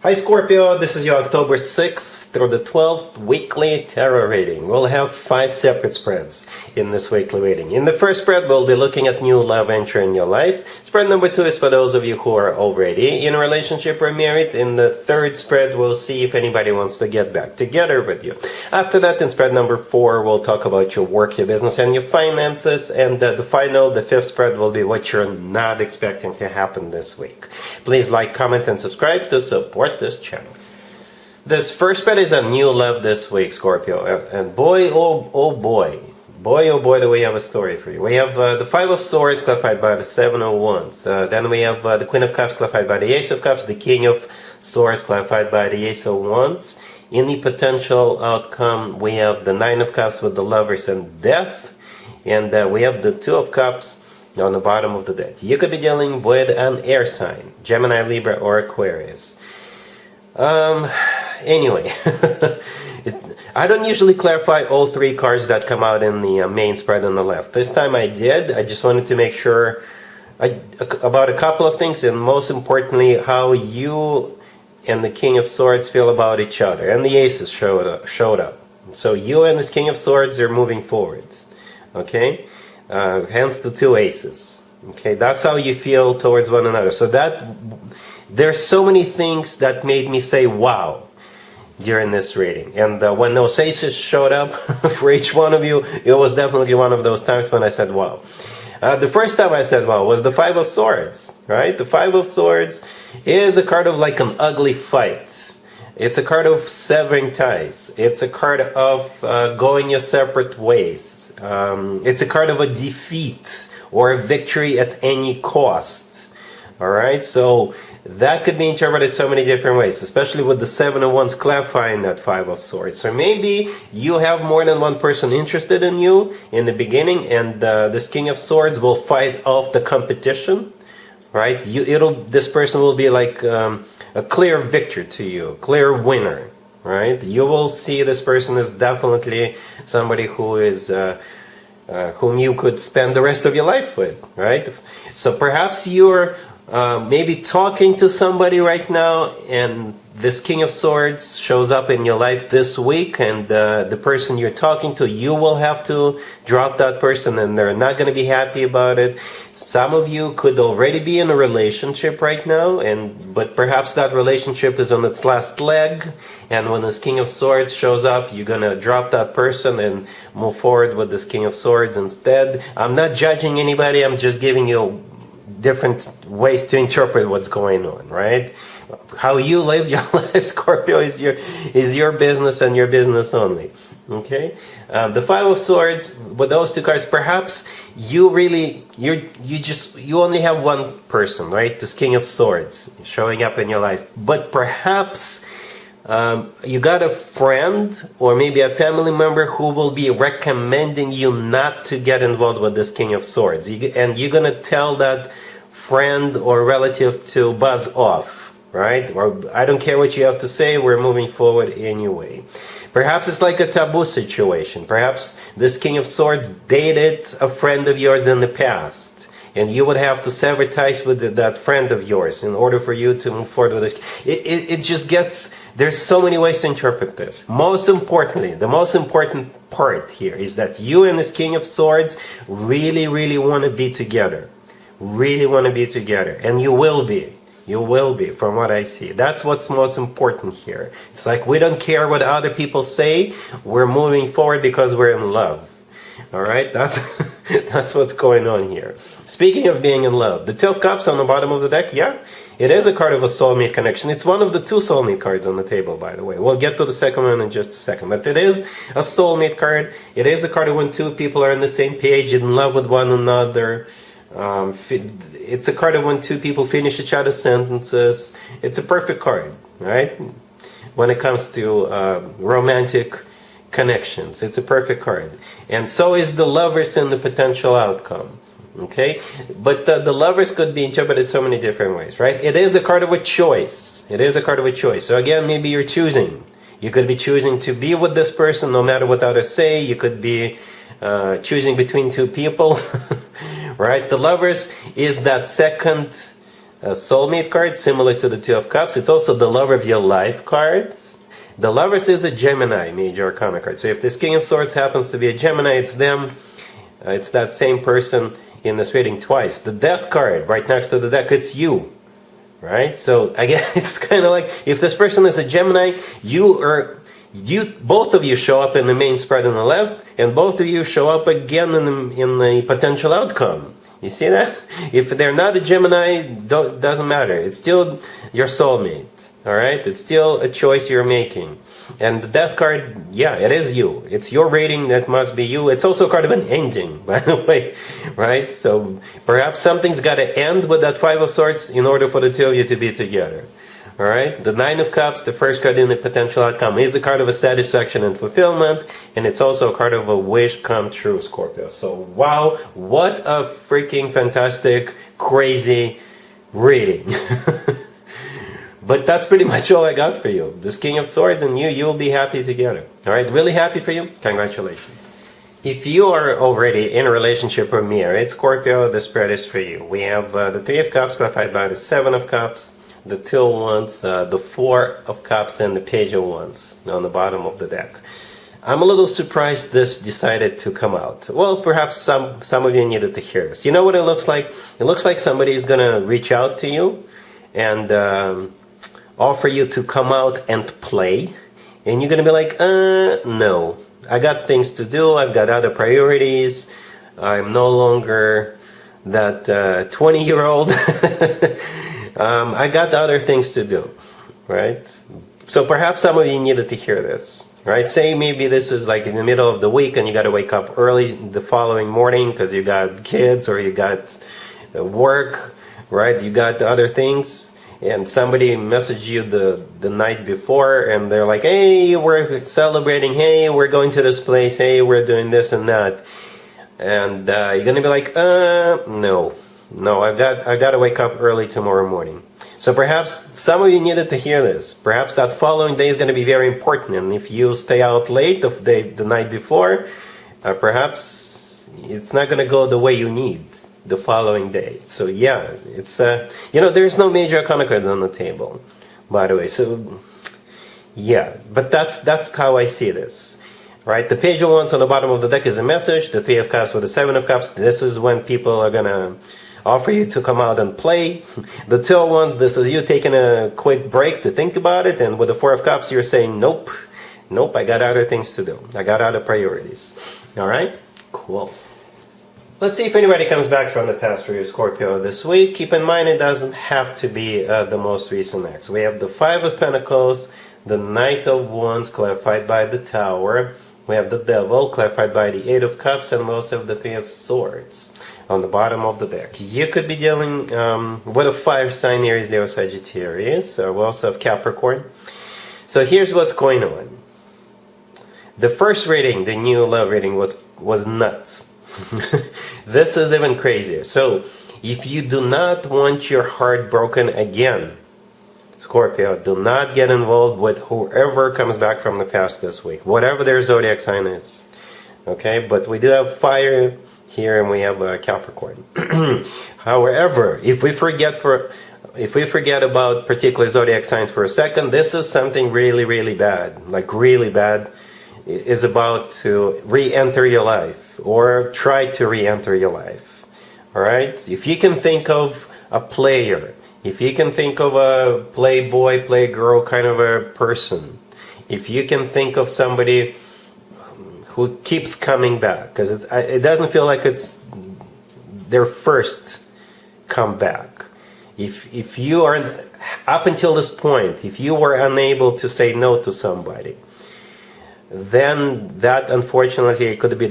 Hi Scorpio, this is your October 6th through the 12th weekly tarot reading. We'll have 5 separate spreads in this weekly reading. In the first spread, we'll be looking at new love entering your life. Spread number 2 is for those of you who are already in a relationship or married. In the third spread, we'll see if anybody wants to get back together with you. After that, in spread number 4, we'll talk about your work, your business, and your finances. And the fifth spread, will be what you're not expecting to happen this week. Please like, comment, and subscribe to support this channel. This first spread is a new love this week, Scorpio, and boy, oh boy, do we have a story for you. We have the 5 of Swords clarified by the 7 of Wands. Then we have the Queen of Cups clarified by the Ace of Cups, the King of Swords clarified by the Ace of Wands. In the potential outcome, we have the 9 of Cups with the Lovers and Death, and we have the 2 of Cups on the bottom of the deck. You could be dealing with an air sign, Gemini, Libra, or Aquarius. Anyway, I don't usually clarify all 3 cards that come out in the main spread on the left. This time I did. I just wanted to make sure about a couple of things, and most importantly, how you and the King of Swords feel about each other. And the Aces showed up. So you and this King of Swords are moving forward. Okay? Hence the 2 Aces. Okay, that's how you feel towards one another. So there's so many things that made me say wow during this reading. And when those Aces showed up for each one of you, it was definitely one of those times when I said wow. The first time I said wow was the 5 of Swords, right? The 5 of Swords is a card of like an ugly fight. It's a card of severing ties. It's a card of going your separate ways. It's a card of a defeat or a victory at any cost. All right, so that could be interpreted so many different ways, especially with the 7 of Wands clarifying that 5 of Swords. So maybe you have more than one person interested in you in the beginning, and this King of Swords will fight off the competition, right? This person will be like a clear victor to you, clear winner, right? You will see this person as definitely somebody who is whom you could spend the rest of your life with, right? So perhaps you're maybe talking to somebody right now, and this King of Swords shows up in your life this week, and the person you're talking to, you will have to drop that person, and they're not going to be happy about it. Some of you could already be in a relationship right now, but perhaps that relationship is on its last leg, and when this King of Swords shows up, you're going to drop that person and move forward with this King of Swords instead. I'm not judging anybody, I'm just giving you different ways to interpret what's going on, right? How you live your life, Scorpio, is your business and your business only. Okay, the 5 of Swords with those 2 cards. Perhaps you only have one person, right? This King of Swords showing up in your life, but perhaps you got a friend or maybe a family member who will be recommending you not to get involved with this King of Swords, and you're gonna tell that friend or relative to buzz off, right? Or I don't care what you have to say, we're moving forward anyway. Perhaps it's like a taboo situation. Perhaps this King of Swords dated a friend of yours in the past, and you would have to sever ties with that friend of yours in order for you to move forward with this. It just gets, there's so many ways to interpret this. Most importantly, the most important part here is that you and this King of Swords really, really want to be together. Really want to be together, and you will be. You will be, from what I see. That's what's most important here. It's like we don't care what other people say. We're moving forward because we're in love. All right, that's what's going on here. Speaking of being in love, the 2 of Cups on the bottom of the deck, yeah, it is a card of a soulmate connection. It's one of the 2 soulmate cards on the table, by the way. We'll get to the second one in just a second, but it is a soulmate card. It is a card of when 2 people are on the same page, in love with one another. It's a card of when 2 people finish each other's sentences. It's a perfect card, right? When it comes to romantic connections, it's a perfect card. And so is the Lovers in the potential outcome. Okay, but the Lovers could be interpreted so many different ways, right? It is a card of a choice. It is a card of a choice. So again, maybe you're choosing. You could be choosing to be with this person no matter what others say. You could be choosing between 2 people. Right? The Lovers is that second soulmate card, similar to the Two of Cups. It's also the love of your life card. The Lovers is a Gemini major arcana card. So if this King of Swords happens to be a Gemini, it's them. It's that same person in this reading twice. The Death card right next to the deck, it's you. Right? So again, it's kind of like if this person is a Gemini, both of you show up in the main spread on the left, and both of you show up again in the potential outcome. You see that? If they're not a Gemini, doesn't matter. It's still your soulmate. All right? It's still a choice you're making. And the Death card, yeah, it is you. It's your rating, that must be you. It's also a card of an ending, by the way. Right? So perhaps something's got to end with that Five of Swords in order for the two of you to be together. All right? The Nine of Cups, the first card in the potential outcome, is a card of a satisfaction and fulfillment. And it's also a card of a wish come true, Scorpio. So, wow, what a freaking fantastic, crazy reading. But that's pretty much all I got for you. This King of Swords and you'll be happy together. All right, really happy for you. Congratulations. If you are already in a relationship or married, Scorpio, the spread is for you. We have the Three of Cups clarified by the Seven of Cups, the Two of Wands, the Four of Cups, and the Page of Wands on the bottom of the deck. I'm a little surprised this decided to come out. Well, perhaps some of you needed to hear this. You know what it looks like? It looks like somebody is going to reach out to you and offer you to come out and play, and you're gonna be like, no, I got things to do, I've got other priorities, I'm no longer that 20-year-old. I got other things to do, right? So perhaps some of you needed to hear this, right? Say maybe this is like in the middle of the week and you got to wake up early the following morning because you got kids or you got work, right? You got other things. And somebody messaged you the night before, and they're like, hey, we're celebrating, hey, we're going to this place, hey, we're doing this and that. And you're going to be like, no, I've got to wake up early tomorrow morning. So perhaps some of you needed to hear this. Perhaps that following day is going to be very important. And if you stay out late the night before, perhaps it's not going to go the way you need the following day. So yeah, it's there's no major arcana cards on the table, by the way. So yeah, but that's how I see this, right? The Page of Wands on the bottom of the deck is a message. The Three of Cups with the Seven of Cups, this is when people are gonna offer you to come out and play. The Two of Wands, this is you taking a quick break to think about it, and with the Four of Cups, you're saying nope, I got other things to do, I got other priorities. All right, cool. Let's see if anybody comes back from the past for you, Scorpio, this week. Keep in mind, it doesn't have to be the most recent ex. We have the Five of Pentacles, the Knight of Wands, clarified by the Tower. We have the Devil, clarified by the Eight of Cups, and we also have the Three of Swords on the bottom of the deck. You could be dealing with a fire sign, Aries, Leo, Sagittarius. We also have Capricorn. So here's what's going on. The first reading, the new love reading, was nuts. This is even crazier. So if you do not want your heart broken again, Scorpio, do not get involved with whoever comes back from the past this week, whatever their zodiac sign is. Okay, but we do have fire here and we have Capricorn. However, if we forget about particular zodiac signs for a second, this is something really, really bad, like really bad, is about to re-enter your life or try to re-enter your life. All right? If you can think of a player, if you can think of a playboy, playgirl kind of a person, if you can think of somebody who keeps coming back, because it doesn't feel like it's their first comeback. If you are, up until this point, if you were unable to say no to somebody, then that unfortunately could be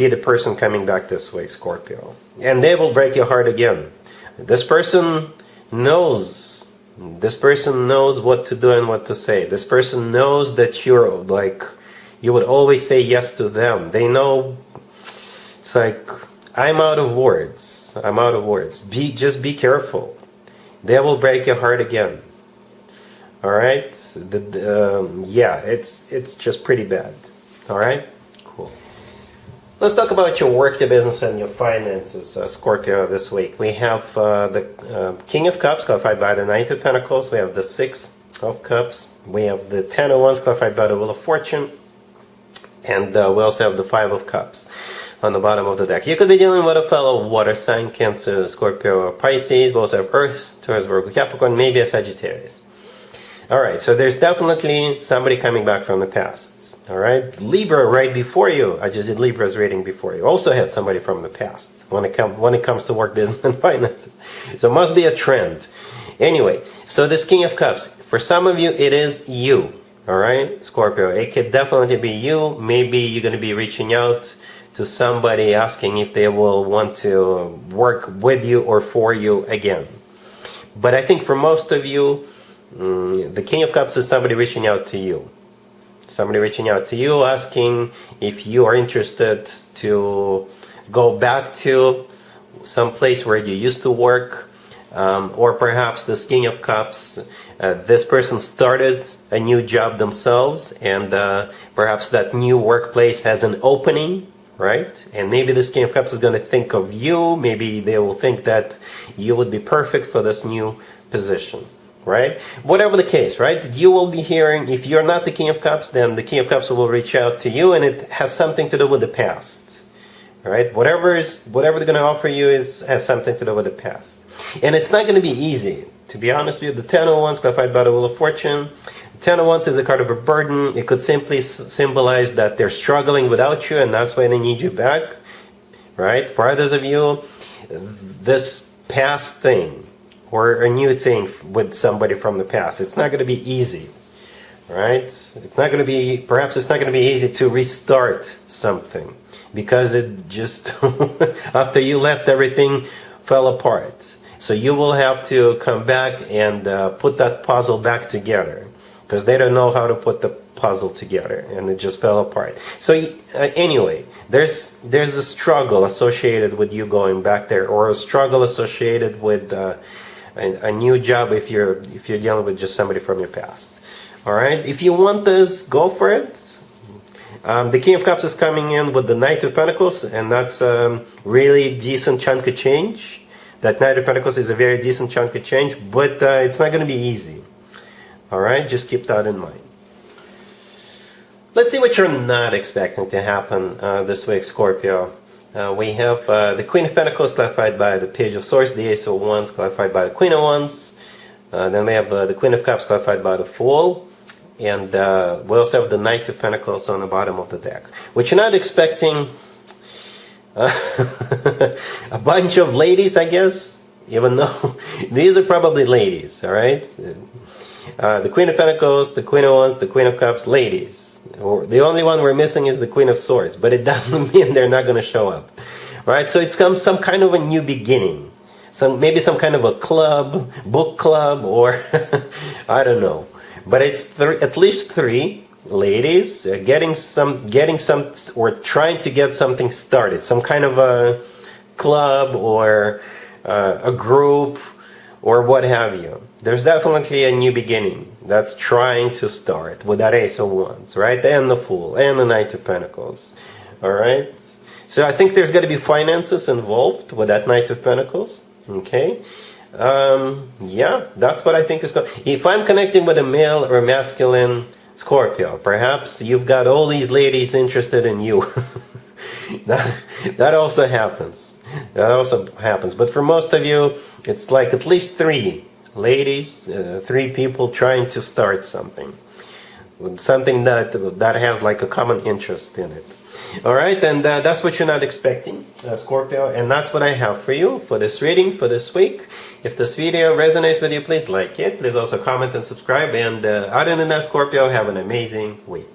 the person coming back this week, Scorpio. And they will break your heart again. This person knows what to do and what to say. This person knows that you would always say yes to them. They know, it's like, I'm out of words. Just be careful. They will break your heart again. All right, yeah, it's just pretty bad. All right, cool. Let's talk about your work, your business, and your finances, Scorpio, this week. We have the King of Cups, clarified by the Knight of Pentacles. We have the Six of Cups. We have the Ten of Wands, clarified by the Wheel of Fortune. And we also have the Five of Cups on the bottom of the deck. You could be dealing with a fellow water sign, Cancer, Scorpio, or Pisces. We also have Earth, Taurus, Virgo, Capricorn, maybe a Sagittarius. Alright, so there's definitely somebody coming back from the past. Alright, Libra right before you. I just did Libra's reading before you. Also had somebody from the past when it comes to work, business, and finances. So it must be a trend. Anyway, so this King of Cups, for some of you, it is you. Alright, Scorpio, it could definitely be you. Maybe you're going to be reaching out to somebody asking if they will want to work with you or for you again. But I think for most of you, the King of Cups is somebody reaching out to you. Somebody reaching out to you, asking if you are interested to go back to some place where you used to work, or perhaps this King of Cups, this person started a new job themselves, and perhaps that new workplace has an opening, right? And maybe this King of Cups is going to think of you. Maybe they will think that you would be perfect for this new position. Right? Whatever the case, right? You will be hearing, if you're not the King of Cups, then the King of Cups will reach out to you, and it has something to do with the past. Right? Whatever they're going to offer you has something to do with the past. And it's not going to be easy. To be honest with you, the Ten of Wands, clarified by the Wheel of Fortune. The Ten of Wands is a card of a burden. It could simply symbolize that they're struggling without you, and that's why they need you back. Right? For others of you, this past thing, or a new thing with somebody from the past, it's not going to be easy, right? It's not going to be, perhaps it's not going to be easy to restart something, because it just, after you left, everything fell apart. So you will have to come back and put that puzzle back together, because they don't know how to put the puzzle together, and it just fell apart. So anyway, there's a struggle associated with you going back there, or a struggle associated with a new job if you're dealing with just somebody from your past. All right, if you want this, go for it. The King of Cups is coming in with the Knight of Pentacles, and that's a really decent chunk of change. That Knight of Pentacles is a very decent chunk of change, but it's not going to be easy. All right, just keep that in mind. Let's see what you're not expecting to happen this week, Scorpio. We have the Queen of Pentacles, clarified by the Page of Swords, the Ace of Wands, clarified by the Queen of Wands. Then we have the Queen of Cups, clarified by the Fool. And we also have the Knight of Pentacles on the bottom of the deck. What you're not expecting, a bunch of ladies, I guess, even though these are probably ladies, all right? The Queen of Pentacles, the Queen of Wands, the Queen of Cups, ladies. The only one we're missing is the Queen of Swords, but it doesn't mean they're not going to show up, right? So it's some kind of a new beginning, maybe some kind of a club, book club, or I don't know. But it's at least three ladies getting some, or trying to get something started, some kind of a club or a group or what have you. There's definitely a new beginning that's trying to start with that Ace of Wands, right? And the Fool, and the Knight of Pentacles, all right? So I think there's got to be finances involved with that Knight of Pentacles, okay? Yeah, that's what I think is going. If I'm connecting with a male or masculine Scorpio, perhaps you've got all these ladies interested in you. That also happens. That also happens. But for most of you, it's like at least three ladies, three people trying to start something. Something that has like a common interest in it. All right, and that's what you're not expecting, Scorpio. And that's what I have for you for this reading for this week. If this video resonates with you, please like it. Please also comment and subscribe. And other than that, Scorpio, have an amazing week.